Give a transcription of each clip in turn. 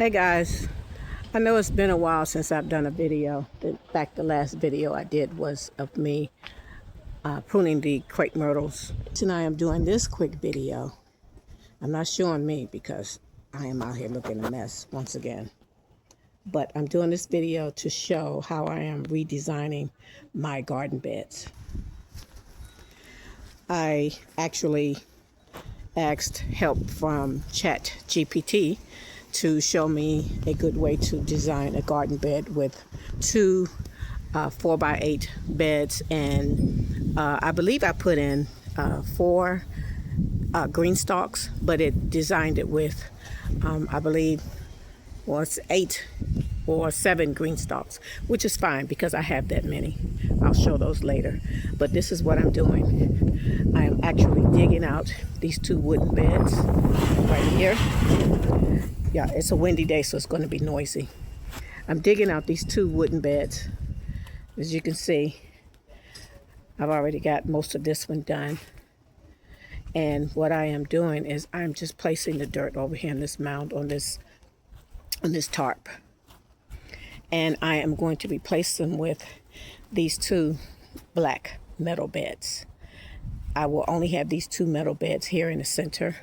Hey guys, I know it's been a while since I've done a video. In fact, the last video I did was of me pruning the crepe myrtles. Tonight I'm doing this quick video. I'm not showing me because I am out here looking a mess once again. But I'm doing this video to show how I am redesigning my garden beds. I actually asked help from ChatGPT to show me a good way to design a garden bed with two 4x8 beds, and I believe I put in four green stalks, but it designed it with I believe it's 8 or 7 green stalks, which is fine because I have that many. I'll show those later. But this is what I'm doing. I am actually digging out these two wooden beds right here. Yeah, it's a windy day, so it's going to be noisy. I'm digging out these two wooden beds. As you can see, I've already got most of this one done. And what I am doing is I'm just placing the dirt over here in this mound on this tarp. And I am going to replace them with these two black metal beds. I will only have these two metal beds here in the center,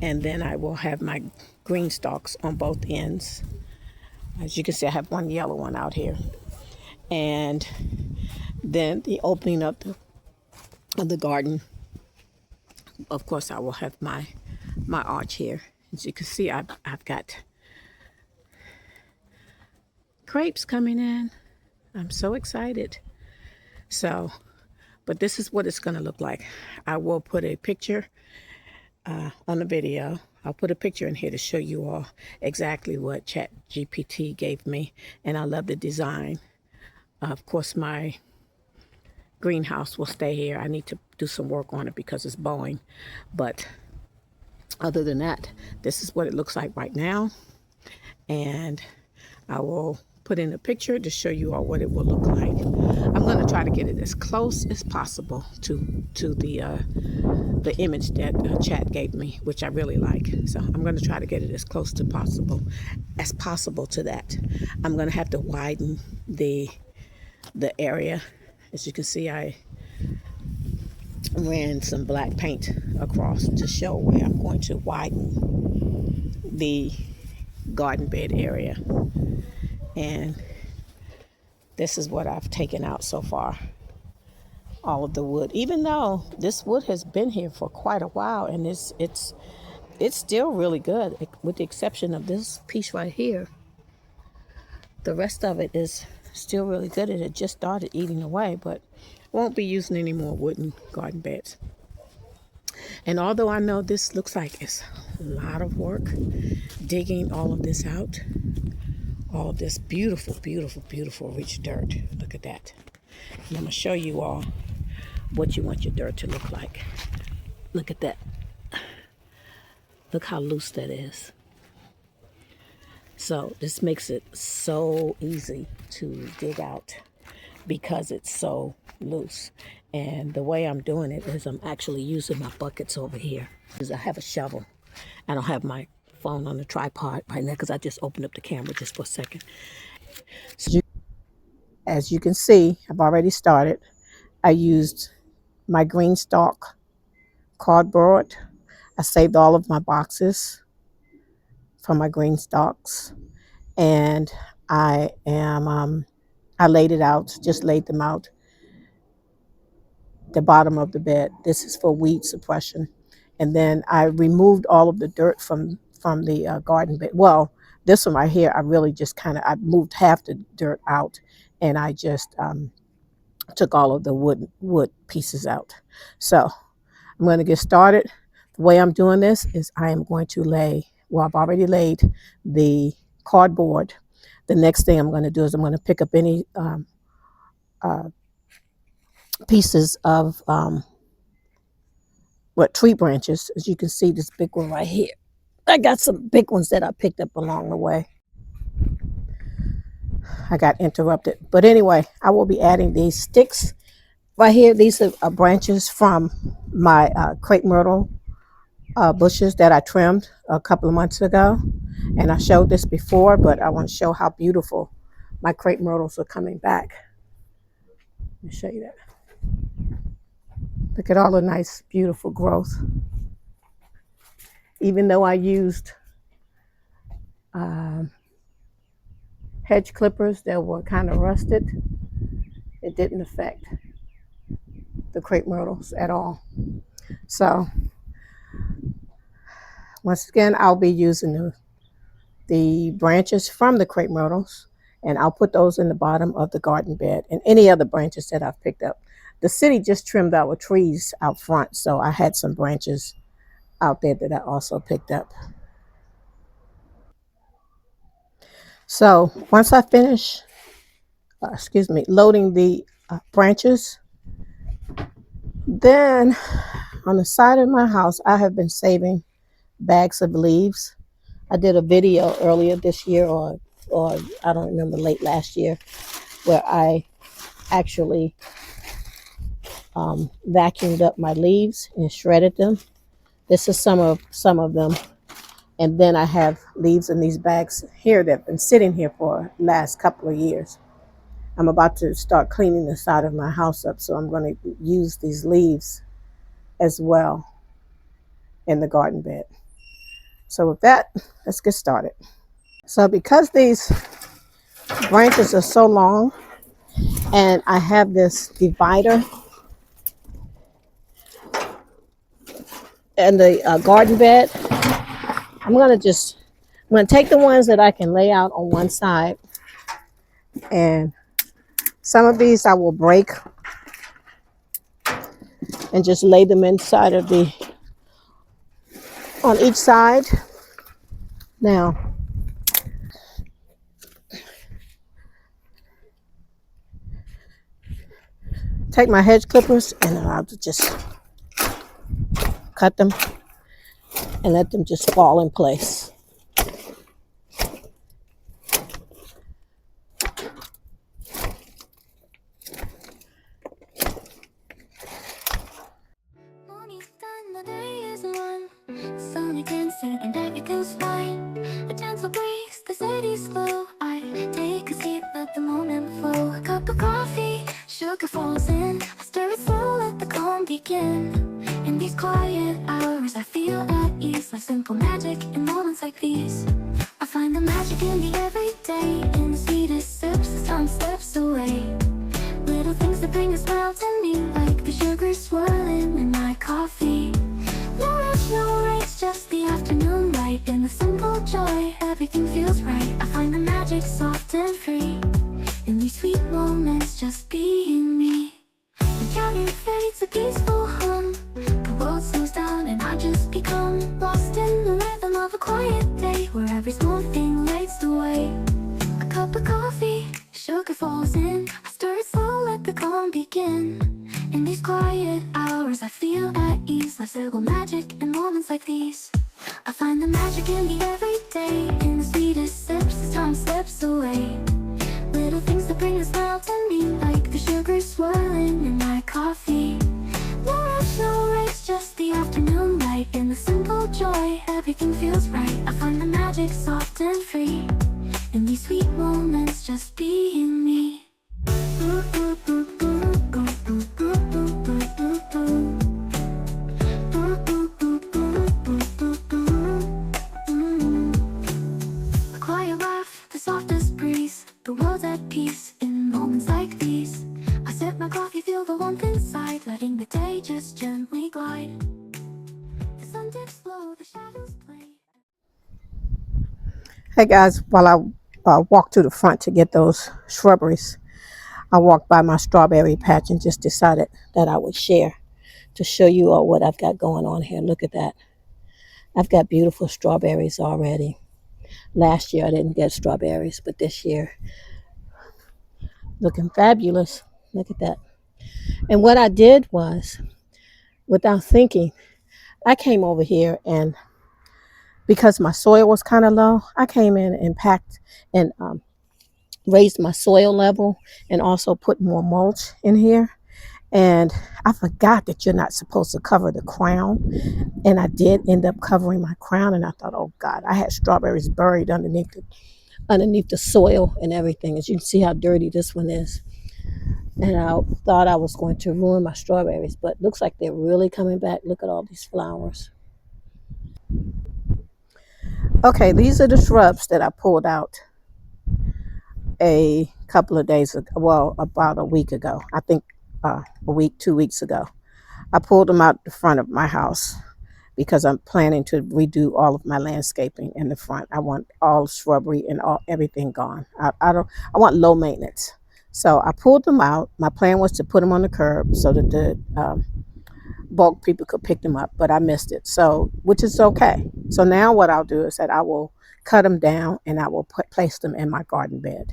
and then I will have my green stalks on both ends. As you can see, I have one yellow one out here. And then the opening up of the garden, of course, I will have my arch here. As you can see, I've got crepes coming in. I'm so excited. So, but this is what it's going to look like. I will put a picture on the video. I'll put a picture in here to show you all exactly what ChatGPT gave me. And I love the design. Of course, my greenhouse will stay here. I need to do some work on it because it's bowing. But other than that, this is what it looks like right now. And I will put in a picture to show you all what it will look like. I'm going to try to get it as close as possible to the image that Chat gave me, which I really like. So I'm going to try to get it as close to possible to that. I'm going to have to widen the area. As you can see, I ran some black paint across to show where I'm going to widen the garden bed area. And this is what I've taken out so far. All of the wood, even though this wood has been here for quite a while, and it's still really good, with the exception of this piece right here. The rest of it is still really good. It had just started eating away, but won't be using any more wooden garden beds. And although I know this looks like it's a lot of work, digging all of this out, all of this beautiful, beautiful, beautiful rich dirt. Look at that. And I'm going to show you all what you want your dirt to look like. Look at that. Look how loose that is. So this makes it so easy to dig out because it's so loose. And the way I'm doing it is I'm actually using my buckets over here. Because I have a shovel. I don't have my phone on the tripod right now because I just opened up the camera just for a second. So as you can see, I've already started. I used my green stalk cardboard. I saved all of my boxes from my green stalks, and I laid it out, just laid them out the bottom of the bed. This is for weed suppression. And then I removed all of the dirt from the garden bed. Well, this one right here, I really just I moved half the dirt out, and I just took all of the wood pieces out. So I'm going to get started. The way I'm doing this is I am going to I've already laid the cardboard. The next thing I'm going to do is I'm going to pick up any pieces of tree branches. As you can see, this big one right here. I got some big ones that I picked up along the way. I got interrupted. But anyway, I will be adding these sticks right here. These are branches from my crepe myrtle bushes that I trimmed a couple of months ago. And I showed this before, but I want to show how beautiful my crepe myrtles are coming back. Let me show you that. Look at all the nice, beautiful growth. Even though I used hedge clippers that were kind of rusted, it didn't affect the crepe myrtles at all. So once again, I'll be using the branches from the crepe myrtles, and I'll put those in the bottom of the garden bed and any other branches that I've picked up. The city just trimmed our trees out front, so I had some branches out there that I also picked up. So once I finish, loading the branches, then on the side of my house, I have been saving bags of leaves. I did a video earlier this year, or I don't remember, late last year, where I actually vacuumed up my leaves and shredded them. This is some of them. And then I have leaves in these bags here that have been sitting here for the last couple of years. I'm about to start cleaning the side of my house up, so I'm going to use these leaves as well in the garden bed. So with that, let's get started. So because these branches are so long and I have this divider in the garden bed, I'm going to take the ones that I can lay out on one side, and some of these I will break and just lay them inside of on each side. Now, take my hedge clippers and I'll just cut them and let them just fall in place. Sugar falls in, I stir it slow, let the calm begin. In these quiet hours, I feel at ease, like simple magic in moments like these. I find the magic in the everyday, in the sweetest sips as time slips away. Little things that bring a smile to me, like the sugar swirling in my coffee. No rush, no race, just the afternoon light. In the simple joy, everything feels right. I find the magic soft and free, in these sweet moments, just being me. The counting fades, a peaceful hum. The world slows down and I just become lost in the rhythm of a quiet day, where every small thing lights the way. A cup of coffee, sugar falls in, I stir it slow, let the calm begin. In these quiet hours, I feel at ease, like simple magic in moments like these. I find the magic in the everyday, in the sweetest sips as time slips away. Little things that bring a smile to me, like the sugar swirling in my coffee. No rush, no race, just the afternoon light. In the simple joy, everything feels right. I find the magic soft and free, in these sweet moments, just being me. A quiet laugh, the softest breeze, the world's at peace in moments like these. I sip my coffee, feel the warmth inside, letting the day just gently glide. The sun dips low, the shadows play. Hey guys, while I walked to the front to get those shrubberies, I walked by my strawberry patch and just decided that I would share to show you all what I've got going on here. Look at that. I've got beautiful strawberries already. Last year I didn't get strawberries, but this year, looking fabulous. Look at that. And what I did was, without thinking, I came over here, and because my soil was kind of low, I came in and packed and raised my soil level and also put more mulch in here. And I forgot that you're not supposed to cover the crown. And I did end up covering my crown. And I thought, oh God, I had strawberries buried underneath the soil and everything. As you can see how dirty this one is. And I thought I was going to ruin my strawberries, but looks like they're really coming back. Look at all these flowers. Okay, these are the shrubs that I pulled out a couple of days ago. Well, about a week ago. I think a week, 2 weeks ago. I pulled them out the front of my house because I'm planning to redo all of my landscaping in the front. I want all shrubbery and everything gone. I want low maintenance. So I pulled them out. My plan was to put them on the curb so that the bulk people could pick them up, but I missed it. So, which is okay. So now what I'll do is that I will cut them down and I will place them in my garden bed.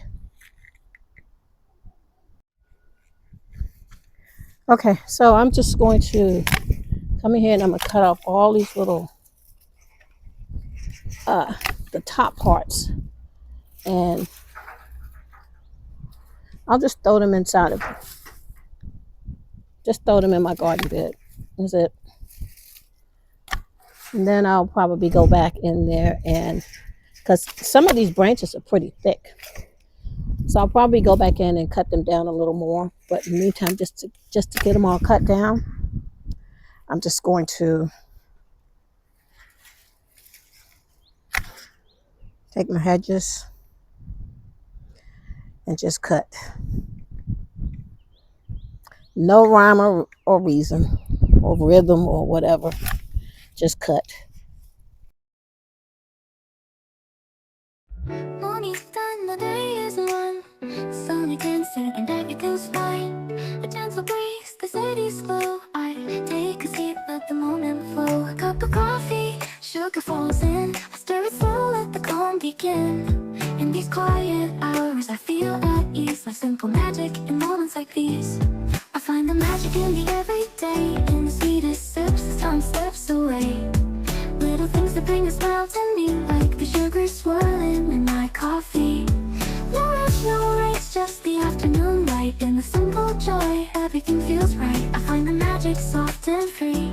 Okay, so I'm just going to come in here and I'm going to cut off all these little, the top parts. And I'll just throw them inside of it. Just throw them in my garden bed. That's it. And then I'll probably go back in there and, because some of these branches are pretty thick. So I'll probably go back in and cut them down a little more. But in the meantime, just to get them all cut down, I'm just going to take my hedges and just cut. No rhyme or reason or rhythm or whatever. Just cut. Morning's done, the day is won. Sun against it and everything's fine. A gentle breeze, the city's slow. I take a seat, let the moment flow. A cup of coffee, sugar falls in. I stir it slow, let the calm begin. In these quiet hours, I feel at ease. Like simple magic in moments like these. I find the magic in the everyday. In the sweetest sips, as time slips away. Little things that bring a smile to me, like the sugar swirling in my coffee. No rush, no race, just the afternoon light. In the simple joy, everything feels right. I find the magic soft and free.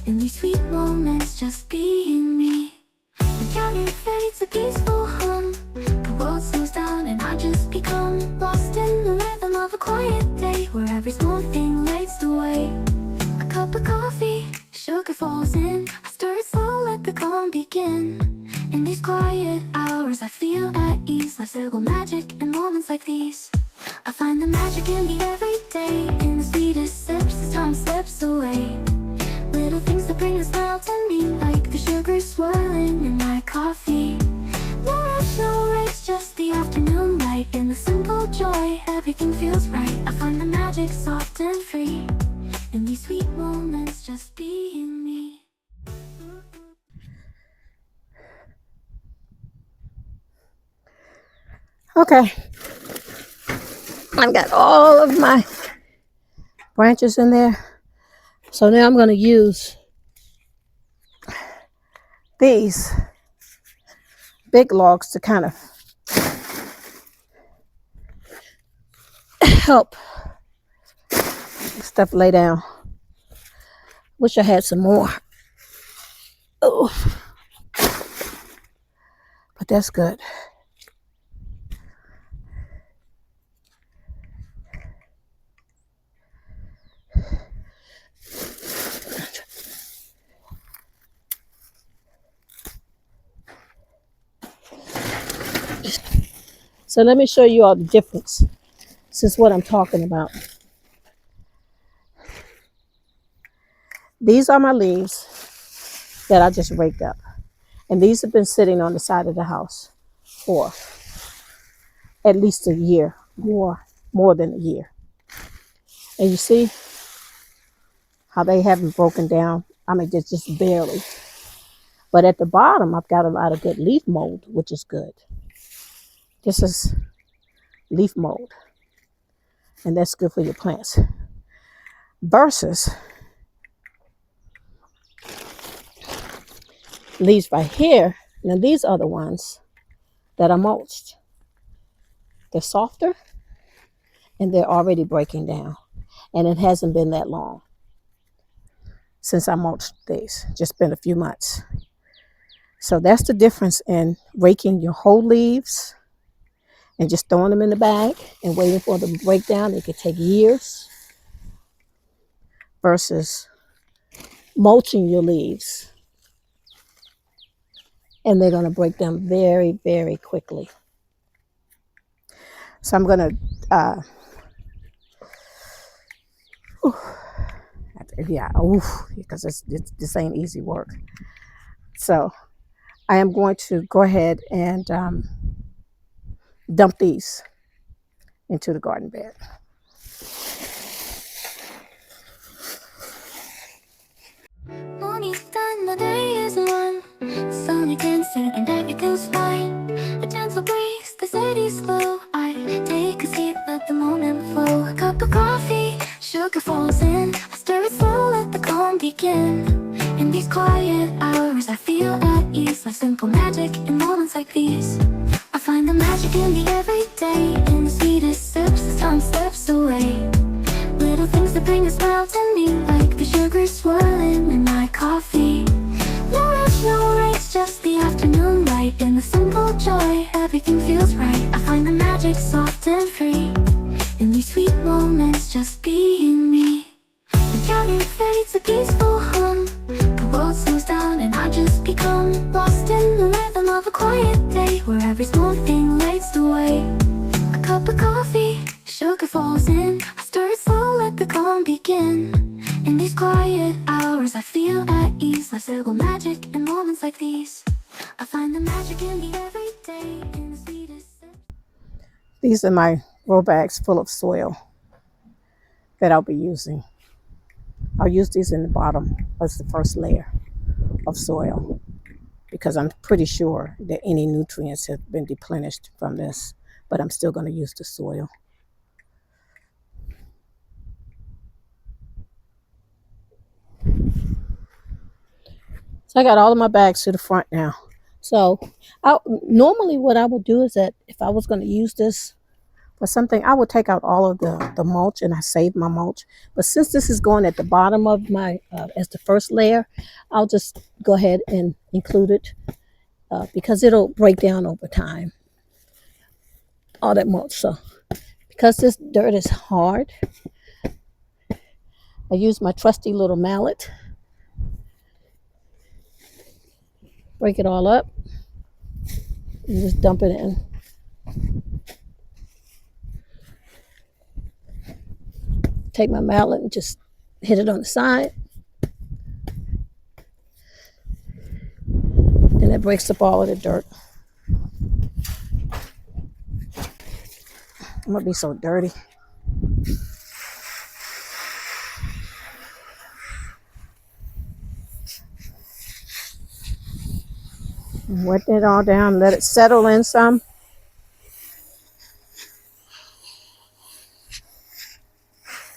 In these sweet moments, just being me. The counting fades, a peaceful hum. The world slows down and I just become lost in the rhythm of a quiet day, where every small thing lights the way. A cup of coffee, sugar falls in. I stir it slow, let the calm begin. In these quiet hours, I feel at ease. Like simple magic in moments like these. I find the magic in the everyday. In the sweetest sips, as time slips away. Little things that bring a smile to me, like the sugar swirling in my coffee. No rush, no race, just the afternoon light. In the simple joy, everything feels right. I find the magic soft and free. In these sweet moments, just being me. Okay. I've got all of my branches in there. So now I'm going to use these big logs to kind of help stuff lay down. Wish I had some more. Oh, but that's good. So let me show you all the difference. This is what I'm talking about. These are my leaves that I just raked up. And these have been sitting on the side of the house for at least a year, more than a year. And you see how they haven't broken down? I mean, just barely. But at the bottom, I've got a lot of good leaf mold, which is good. This is leaf mold, and that's good for your plants. Versus leaves right here. Now these are the ones that are mulched. They're softer and they're already breaking down. and it hasn't been that long since I mulched these, just been a few months. So that's the difference in raking your whole leaves and just throwing them in the bag and waiting for them to break down. It could take years versus mulching your leaves, and they're going to break down very, very quickly. So I'm going to, because this ain't easy work. So I am going to go ahead and dump these into the garden bed. Morning's done, the day is won. Sun again setting, everything's fine. A gentle breeze, the city's slow. I take a seat, let the moment flow. A cup of coffee, sugar falls in. I stir it slow, let the calm begin. In these quiet hours, I feel at ease. Like simple magic in moments like these. I find the magic in the everyday. In the sweetest sips, as time slips away. Little things that bring a smile to me, like the sugar swirling in my coffee. No rush, no race, just the afternoon light. In the simple joy, everything feels right. I find the magic soft and free. In these sweet moments, just being me. The counting fades, a peaceful hum. The world slows down and I just become lost in the rhythm of a quiet day, where every small thing lights the way. A cup of coffee, sugar falls in. I stir it slow, let the calm begin. In these quiet hours, I feel at ease. Like simple magic in moments like these. I find the magic in the everyday, in the sweetest. These are my grow bags full of soil that I'll be using. I'll use these in the bottom as the first layer of soil, because I'm pretty sure that any nutrients have been depleted from this, but I'm still going to use the soil. So I got all of my bags to the front now. So normally what I would do is that if I was going to use this for something, I would take out all of the mulch, and I save my mulch. But since this is going at the bottom of my, as the first layer, I'll just go ahead and include it because it'll break down over time, all that mulch. So because this dirt is hard, I use my trusty little mallet. Break it all up and just dump it in. Take my mallet and just hit it on the side. And it breaks up all of the dirt. I'm gonna be so dirty. Wet it all down, let it settle in some.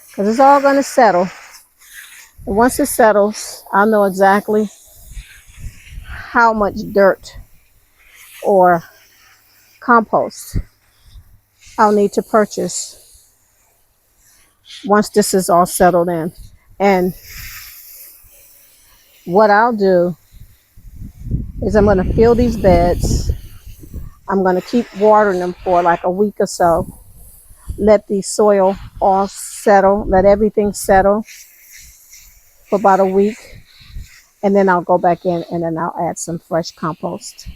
Because it's all going to settle. And once it settles, I'll know exactly how much dirt or compost I'll need to purchase once this is all settled in. And what I'll do is I'm going to fill these beds. I'm going to keep watering them for like a week or so. Let the soil all settle, let everything settle for about a week. And then I'll go back in and then I'll add some fresh compost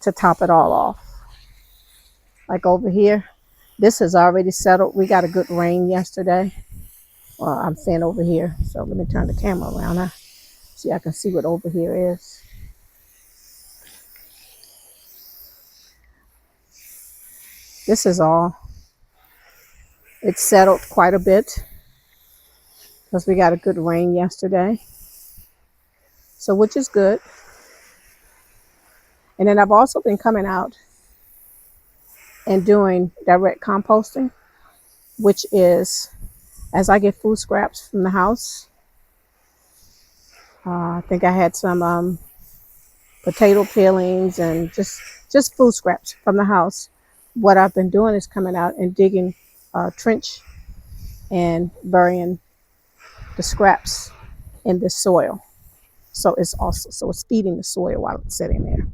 to top it all off. Like over here, this has already settled. We got a good rain yesterday. Well, I'm saying over here. So let me turn the camera around now. See, I can see what over here is. This is all. It's settled quite a bit because we got a good rain yesterday. So, which is good. And then I've also been coming out and doing direct composting, which is as I get food scraps from the house. I think I had some potato peelings and just food scraps from the house. what I've been doing is coming out and digging a trench and burying the scraps in the soil. So it's feeding the soil while it's sitting there.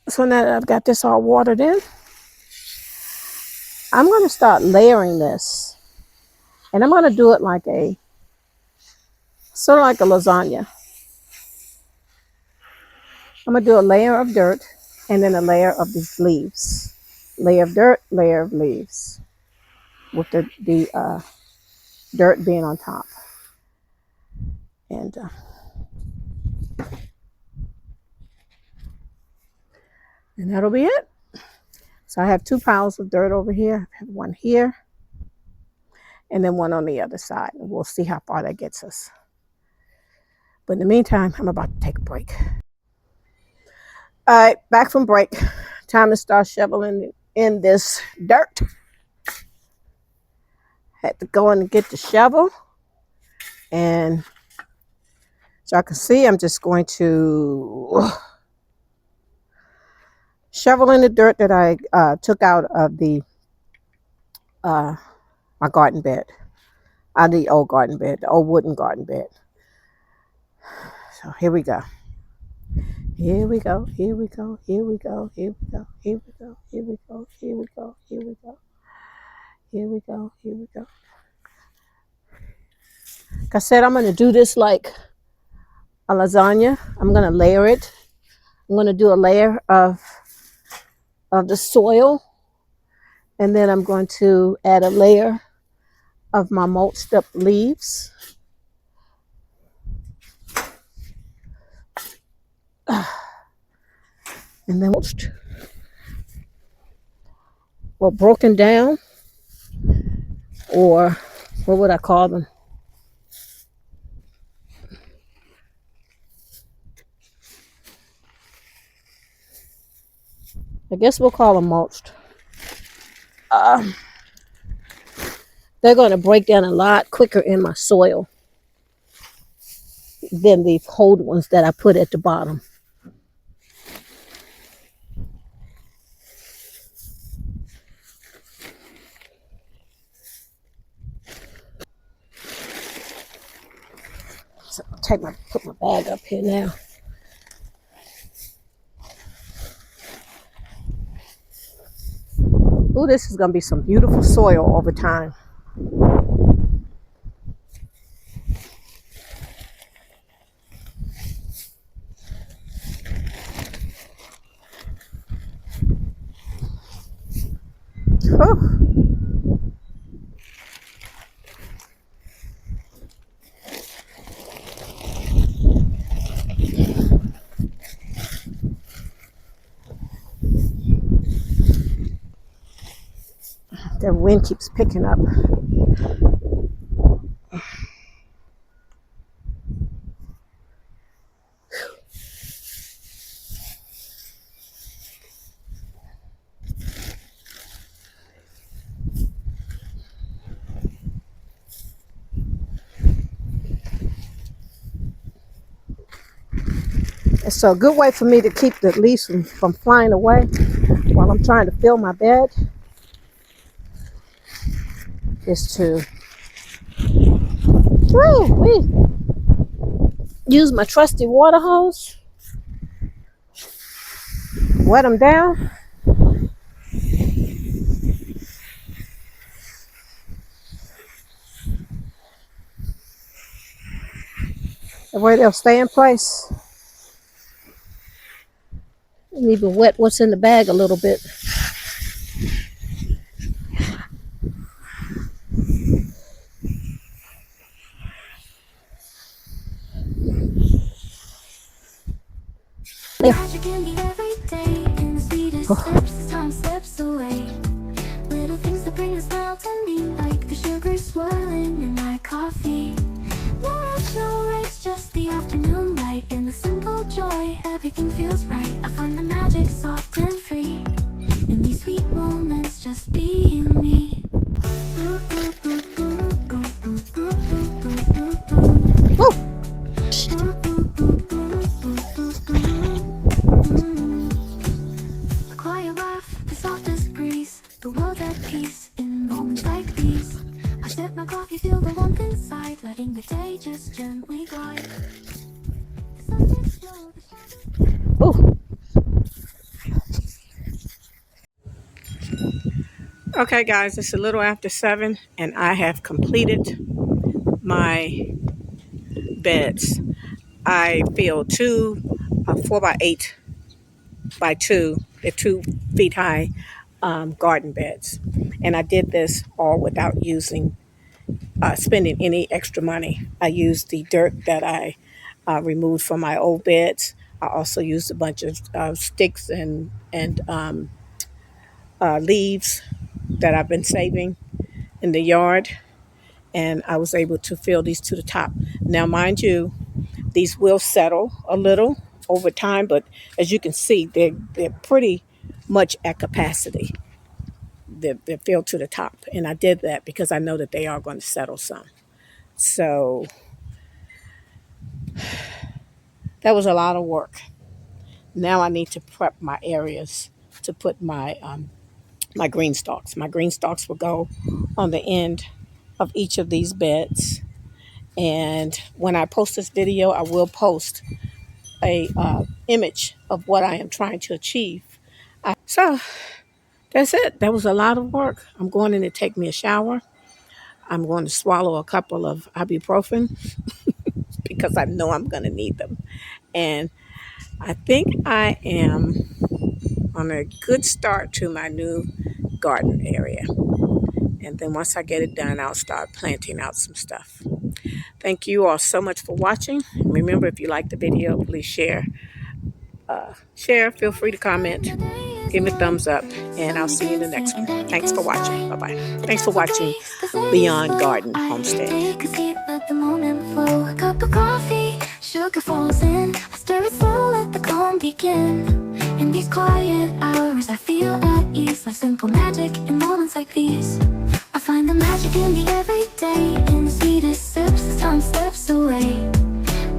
So now that I've got this all watered in, I'm going to start layering this. And I'm going to do it like sort of like a lasagna. I'm going to do a layer of dirt and then a layer of these leaves. Layer of dirt, layer of leaves, with the dirt being on top. And that'll be it. So I have 2 piles of dirt over here. I have one here and then one on the other side. And we'll see how far that gets us. But in the meantime, I'm about to take a break. All right, back from break. Time to start shoveling in this dirt. Had to go in and get the shovel. And so I can see, I'm just going to shovel in the dirt that I took out of the my garden bed, out of the old garden bed, the old wooden garden bed. So here we go. Here we go. Here we go. Here we go. Here we go. Here we go. Here we go. Here we go. Here we go. Here we go. Here we go. Like I said, I'm going to do this like a lasagna. I'm going to layer it. I'm going to do a layer of the soil, and then I'm going to add a layer of my mulched up leaves. And then mulched, well, broken down, or what would I call them? I guess we'll call them mulched. They're going to break down a lot quicker in my soil than the cold ones that I put at the bottom. So I'll put my bag up here now. Ooh, this is going to be some beautiful soil over time. Oh. The wind keeps picking up. It's a good way for me to keep the leaves from flying away while I'm trying to fill my bed is to use my trusty water hose, wet them down, that way they'll stay in place. And even wet what's in the bag a little bit. Magic in the everyday, in the sweetest steps as time slips away. Little things that bring a smile to me, like the sugar swirling in my coffee. No rush, no race, just the afternoon light and the simple joy. Everything feels right. I find the magic soft and free in these sweet moments, just being me. Woo! moments like these. I sip my coffee, feel the warmth inside, letting the day just gently glide. The sun dips low, the shadows. Oh, okay, guys, it's a little after 7, and I have completed my beds. I filled two 4 by 8 by 2, they're 2 feet high garden beds, and I did this all without spending any extra money. I used the dirt that I removed from my old beds. I also used a bunch of sticks and leaves that I've been saving in the yard, and I was able to fill these to the top. Now, mind you, these will settle a little over time, but as you can see, they're pretty much at capacity. They're filled to the top, and I did that because I know that they are going to settle some. So that was a lot of work. Now I need to prep my areas to put my green stalks. My green stalks will go on the end of each of these beds. And when I post this video, I will post a image of what I am trying to achieve. So that's it. That was a lot of work. I'm going in to take me a shower. I'm going to swallow a couple of ibuprofen because I know I'm going to need them. And I think I am on a good start to my new garden area. And then once I get it done, I'll start planting out some stuff. Thank you all so much for watching. Remember, if you like the video, please share. Feel free to comment. Give me a thumbs up, and I'll see you in the next one. Thanks for watching. Bye-bye. Thanks for watching Beyond Garden Homestead. Let the moment flow. A cup of coffee, sugar falls in. I stir it slow, let the calm begin. In these quiet hours, I feel at ease, like simple magic in moments like these. I find the magic in the everyday, in the sweetest sips as time slips away.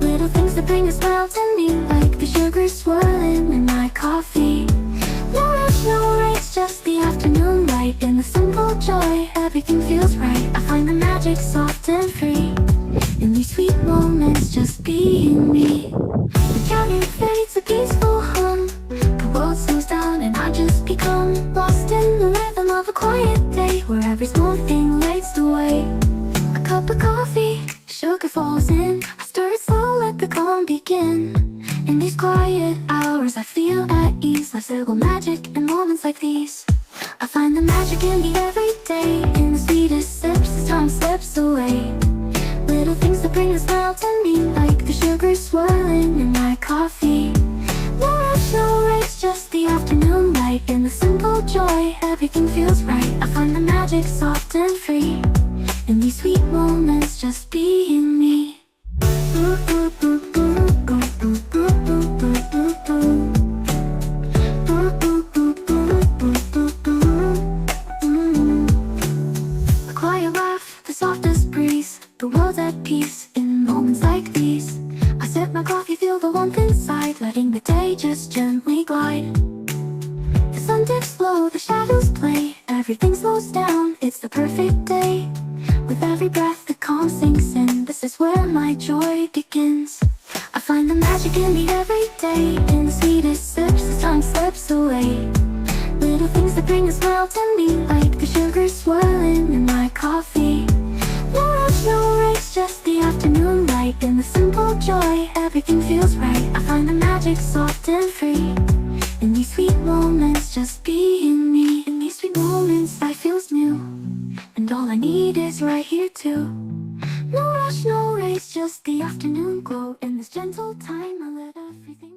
Little things that bring a smile to me, like the sugar swirling in my coffee. No rush, no race, just the afternoon light. In the simple joy, everything feels right. I find the magic soft and free. In these sweet moments, just being me. The counting fades, a peaceful hum. The world slows down and I just become lost in the rhythm of a quiet day, where every small thing lights the way. A cup of coffee, sugar falls in. I stir it slow, let the calm begin. In these quiet hours, I feel at ease, like simple magic in moments like these. I find the magic in the everyday, in the sweetest sips as time slips away. Little things that bring a smile to me, like the sugar swirling in my coffee. No rush, no race, just the afternoon light. In the simple joy, everything feels right. I find the magic soft and free. In these sweet moments, just being me. A quiet laugh, the softest breeze. The world's at peace in moments like these. I sip my coffee, feel the warmth inside, letting the day just gently glide. The sun dips low, the shadows play. Everything slows down, it's the perfect day. With every breath the calm sinks in. This is where my joy begins. I find the magic in the everyday, in the sweetest sips as time slips away. Little things that bring a smile to me, like the sugar swirling in my coffee. No rush, no race, just the afternoon light. In the simple joy, everything feels right. I find the magic soft and free. In these sweet moments, just being me. In these sweet moments, life feels new, and all I need is right here too. No rush, no race, just the afternoon glow. In this gentle time, I let everything